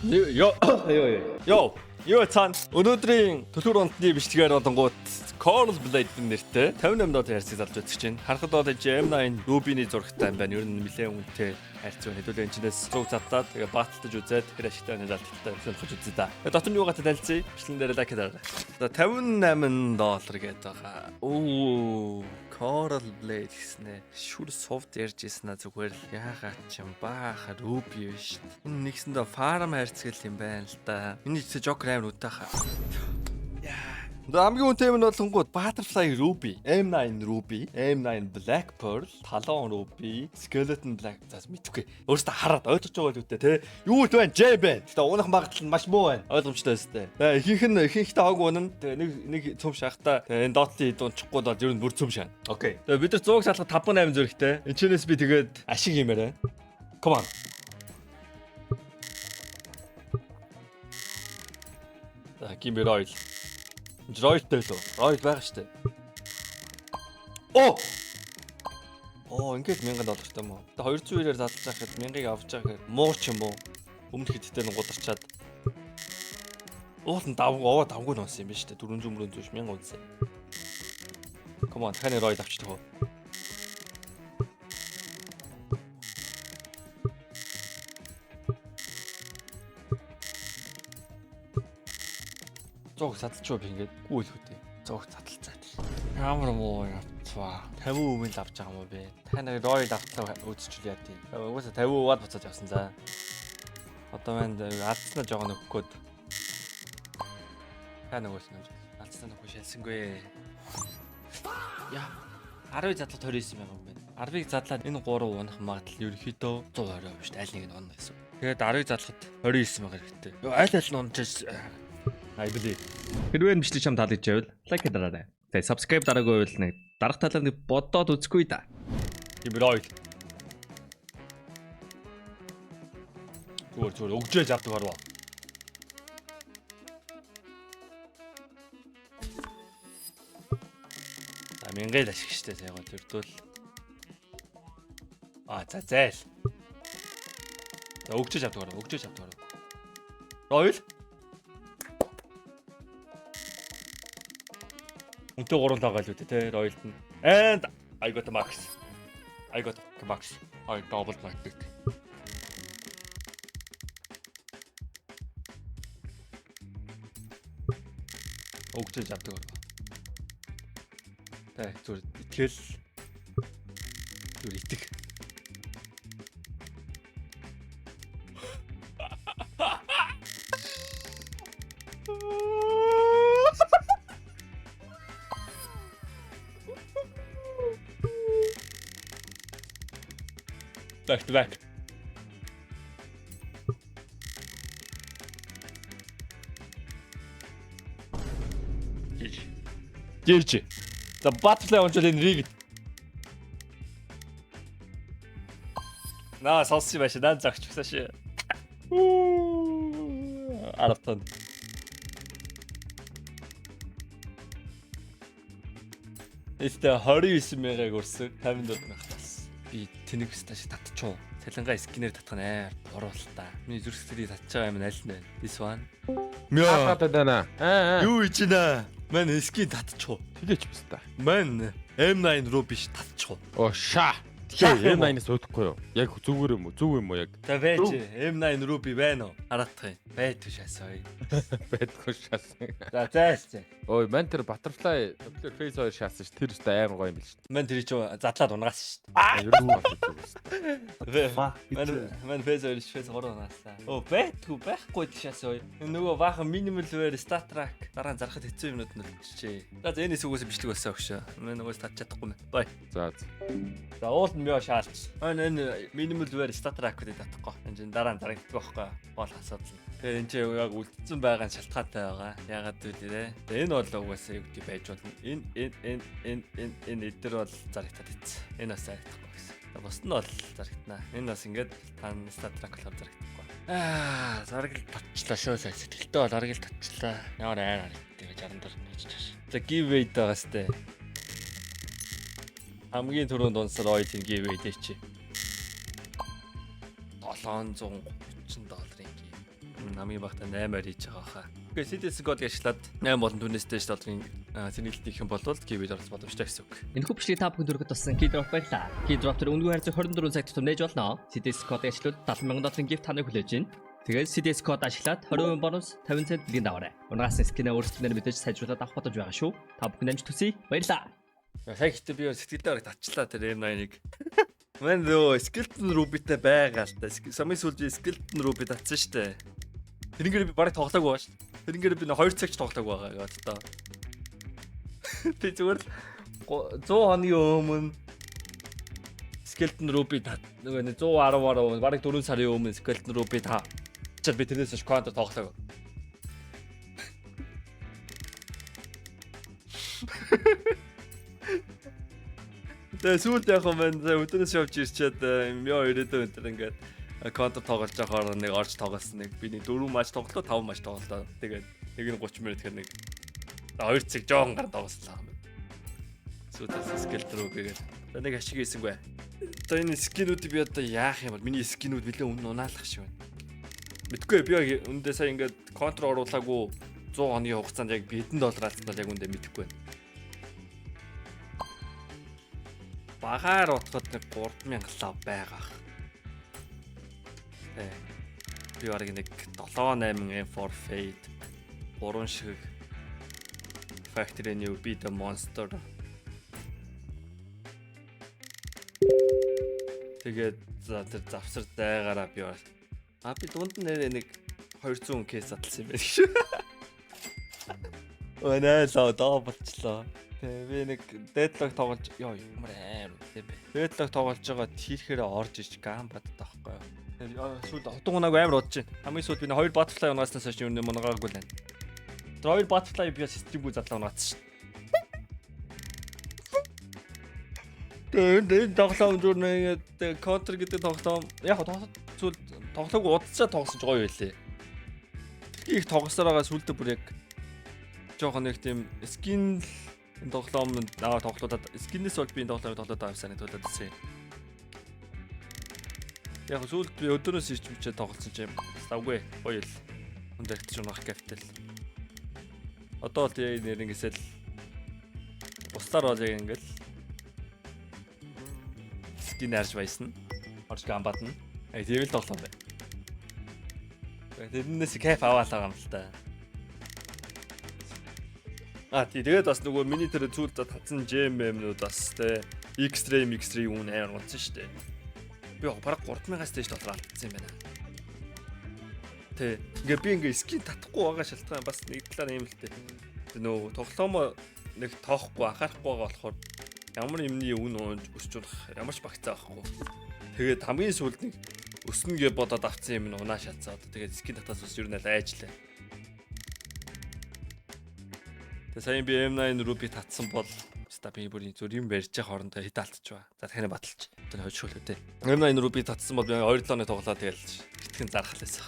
Йоо. Юу цаан өнөөдрийн төлөв онтны бичлэгээр болонгууд Coral Blade нэртэй 58 доод хайрцаг залж үзэж байна. Харахад бол M9 Ruby-ний зурагтай юм байна. Ер нь нэлээд үнэтэй хайрцаг хэдүүлээ энэчнээс зуг задлаад тэгээ бааталтаж үзээд тэр ашигтай нэлэлттэй сонирхож үзье да. Дотор нь юугаатай танилцъя. Бичлэн дээр лайк дараарай. За $58 гээд байгаа. Оо Coral Blade гэснэ. Шүр софт ярьж ийснэ зүгээр л яагаад ч юм бааха Ruby биш. Энэ нэгсэндээ farm хайрцаг юм байна л да. Миний Joker амар утааха. Хамгийн үнэтэй юм нь болонгууд Butterfly Ruby, M9 Ruby, M9 Black Pearl, Talon Ruby, Skeleton Black зас мэдхгүй. Өөрөөсөө хараад ойлгож байгаа л үтэй те. Юу л байна? J байна. Гэтэ уунах магадлал нь маш муу байна. Ойлгомжтой өстэй. Ихэнхдээ хог унана. Тэгээ нэг цөм шахта энэ дотны дунчихгүй бол ер нь бүр цөм шаана. Окей. Тэгээ бид нар 100 салхад 5.8 зөрөгтэй. Энэчнээс би тэгээд ашиг юмараа. Come on. Give me oil. Royalтай лөө. Royal байгаа штэ. Оо! Оо, ингээд $1000 юм уу? Тэгээ 200-ээр задлаж байхад 1000-ыг авч байгаа гэхээр муу ч юм уу? Өмнөх хэдтэй нь гударчаад. Уулын давгүй нуусан юм байна штэ. 400 мөрөнд зүүш 1000 үнсээ. Come on, таны Royal авчих тахоо. Зог садалчгүй би ингээд гүйл хөтэ. Зог садалцаад. Ямар муу явцваа. 50 өмнө л авч байгаа юм уу бэ? Та нэг Royal автлаа үзчихвэл яа тийм. Угаасаа 50 ваад буцаад явсан за. Одоо манд алдснаа жоо нөхгөөд. Та нөгөөс нь алдснаа нөхөш ялсангүй. Яа. 10 задлаад 29 мянга юм байна. 10-ыг задлаад энэ 3 унах магадлал ерөнхийдөө 120% шүү дээ. Аль нэг нь унах гэсэн. Тэгээд 10-ыг задлахад 29 мянга хэрэгтэй. Аль аль нь унаж I believe. Хэрвээ бичлэг чам таалагдж байвал лайк дараарай. Тэгээ subscribe дараагүй байвал нэг дарах талаар нэг бодоод үзгүй да. Гиброй. Зүгээр өгжээж авдаг харваа. Амингээл ашиг штэ сайгаа төрдөл. За зайл. За өгжээж авдаг харваа. Ройл. Үнтэй 3 тагаал үү те Royal нь. And I got the max. I doubled my pick. Өгчөж авдаг байна. Тэ зүгээр итгэл. Зүгээр итэг. Back to back. GG. The butterfly on the rig. На сонсч байш наа загч басааш. Аратан. Эстэ 29 мянгаыг өрсөн 50 мянга. Би тэнэг сташ татчихоо. Цалингаа скинээр татах нь амар буруу л та. Миний зүрх сэтгэлийг татчих байгаа юм аль нь байна? This one. Мя. Юу ичнэ? Мань скин татчихоо. Тэгээч биш та. Мань M9 руу биш татчихоо. Оо ша. Тэгээ M9-аас өөдөхгүй юу? Яг зүгээр юм уу? Зүг юм уу яг? Та байж M9 руу би байна уу? Хараадах юм. Байдгүй шаасаа. Байдгүй шаасан. За зайлцээ. Ой, мань тэр Butterfly Nuclear Phase 2 шаасан ш. Тэр өстой амар гоё юм биш. Мань тэр чи задлаад унгаас ш. Ер нь Мань Phase 2 Phase 3 унаасаа. Оо байхгүй шаасаа. Нөгөө баахан minimal wear stat track дараа зарахад хэцүү юмнууд нь чичээ. За энэс үгээс бичлэг болсон өгшөө. Мань нөгөөс татчих чадахгүй мэн. Бай. За. За уул нь мё шаалч. Энэ minimal wear stat track-ыг татахгүй. Энэ дараа нь дарагддаг байхгүй. Гол асуудал. Тэгэхээр энэ чинь яг үлдсэн байгаа нь шалтгаантай байгаа. Ягаад гэвэл энэ бол угаасаа юу гэдэг байж болно. Энэ эдгээр бол зарагтаад ийц. Энэ бас зарагдахгүй гэсэн. Бус нь бол зарагдана. Энэ бас ингээд тань stat track-аар зарагдахгүй. Заргал татчлаа шөө сая. Сэтгэлтэй бол заргал татчлаа. Ямар айр харагддаг 60 дор нээж чааш. За giveaway даагаас тээ. Хамгийн түрүүнд унсар ойл giveaway дээ чи. $730 гейм. Хамгийн багтаа 8-аар хийж байгаа хаа. Окей, CDS код ашиглаад 8 болон түүнээс дэш долларын сэргийлэлт хийх юм бол кибед орох боломжтой гэсэн үг. Энэхүү бичлэгийг та бүхэн дөрөвд болсон Keydrop байлаа. Keydrop тэр үнэгүй харьцаг 24 цаг тутам нээж болно. CDS код ашиглаад 70,000 gift таныг хүлээж байна. Тэгээд CDS код ашиглаад 20% бонус 50 цент бэлгийн даваарай. Унагаас скинээ өөрсдөө мэдээж сайжруулаад авах бодож байгаа шүү. Та бүхэн амжилт хүсье. Баярлалаа. Сая ихтэй би сэтгэлдээ бараг татчлаа тэр M9-ыг. Мэн нөө Skeleton Ruby-тэй байгаа л та. Самын сүүлд Skeleton Ruby татсан штэ. Тэрнгээр би бараг тоглоагүй бааш. Тэрнгээр би 2 цагч тоглоагүй байгаа одоо. Би зүгээр 100 хоногийн өмнө Skeleton Ruby нөгөө 110 бараг 4 сарын өмнө Skeleton Ruby та. Чад би тэрнээс шоколад тоглоагүй. Тэгээ сүүлд яг юм өдөрөөс явж ирчээд мё ирээдүйн өдөр ингээд контент тоглож байхаар нэг орж тоглосон нэг би нэг 4 матч тоглолоо 5 матч тоглолоо. Тэгээд нэг нь 30 минут тэгэхээр нэг 2 цаг жоохон гар тоглосон юм. Сүүлдээс скелет рүү гээд нэг ашиг хийсэнгүй. Одоо энэ скинүүдийг би одоо яах юм бол миний скинүүд нэлээ өмнө унаалах шиг байна. Мэдгүй би яг үндэ сая ингээд контр оруулаагүй 100 хоногийн хугацаанд яг хэдэн доллар алдсан бол яг үндэ мэдэхгүй байна. Багаар утгад нэг 3000 лав байгаа. Би барыг нэг 7-8 M4 Fade 3 шиг Factory New Beat the Monster. Тэгээд за тэр завсар дайгаараа би бар. Би дунд нэрээ нэг 200 кейс аталсан юм байна гэж. Өнөө лоо болчлоо. Би нэг deadlock тоглож ёо ямар аим тийм бэ. Deadlock тоглож байгаа тийхээр орж иж гам баддаг байхгүй юу. Сүүлд хотгонаг амар удаж байна. Хамгийн сүүлд би 2 butterfly унааснаас хойш юм мунгаагүй л байна. Тэр 2 butterfly би системгүй задлаа унаацсан. Тэгээд тоглоом зүр нэг counter гэдэг тоглоом яг сүүлд тоглоог удацаа тоглосон ч гоё байлээ. Их тоглосоор байгаа сүүлдээ бүр яг жоохон нэг тийм skin тоглоомд тоглолтод скиннес бол би тоглоод авсан төлөөд ирсэн. Яг сүүлд би өдөрөөс ирч бичээ тоглосон ч юм. Ставгүй гоё л. Хүнд ихтэй унах гэвтэл. Одоо л яг нэр ингэсэл бусдаар бол яг ингээл скин арж байсан. Орж гамбадна. Тийм л тоглоом бай. Тэрнээс кайф аваалаа юм л та. Тэгээд бас нөгөө миний тэр зүйл татсан GM-нүүд бас те X-Ray үн амар унцсан шүү дээ. Би бараг 3000-аас дээш доллар алдсан юм байна. Ингээ би ингээ скин татахгүй байгаа шалтгаан бас нэг талаар юм л дээ. Нөгөө тоглоомоо нэг тоохгүй анхаарахгүй байгаа болохоор ямар юмний үн өсч унах ямар ч багцаа байхгүй. Тэгээд хамгийн сүүлд нэг өснө гэж бодоод авсан юм унаа шатсаад тэгээд скин татаас ус ер нь айжлаа. Тэгээ сая би M9 Ruby татсан бол ста би бүрийн зүр юм барьж байгаа хоорондоо хэд алдчихва. За дахиад баталж. Одоо хойшгүй л үү. M9 Ruby татсан бол би 2-7 оны тоглоо тэгэл итгэн зархал байсан.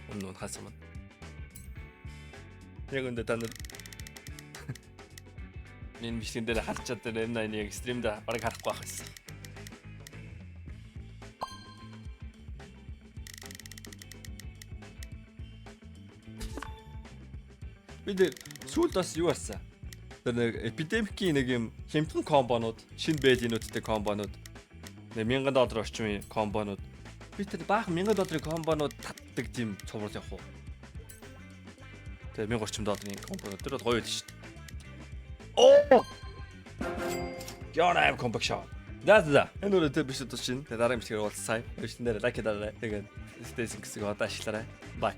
Өмнө унахаас өмнө. Яг өндө та нар миний бичлэгэн дээр харчаад тэр M9-ийг стримд бараг харахгүй байх байсан. Би тэр сүүлд бас юу арсан? Тэр нэг Epidemic-ийн нэг юм хямдхан комбонууд, шинэ бэлинүүдтэй комбонууд. Нэг $1000 орчмын комбонууд. Би тэр баахан $1000 комбонууд татдаг тийм цуврал явах уу? Тэгээ $1030 комбонууд тэр бол гоё л шүү дээ. Оо! Яна комбок шоо. Даа. Энэ үрэтэ биш үү чинь. Тэгээ дараагийн бичлэгээр уулзсан. Өчтөн дээр лайк дараарай. Тэгээд стейсэн гэсэн одоо ашиглаарай. Bye.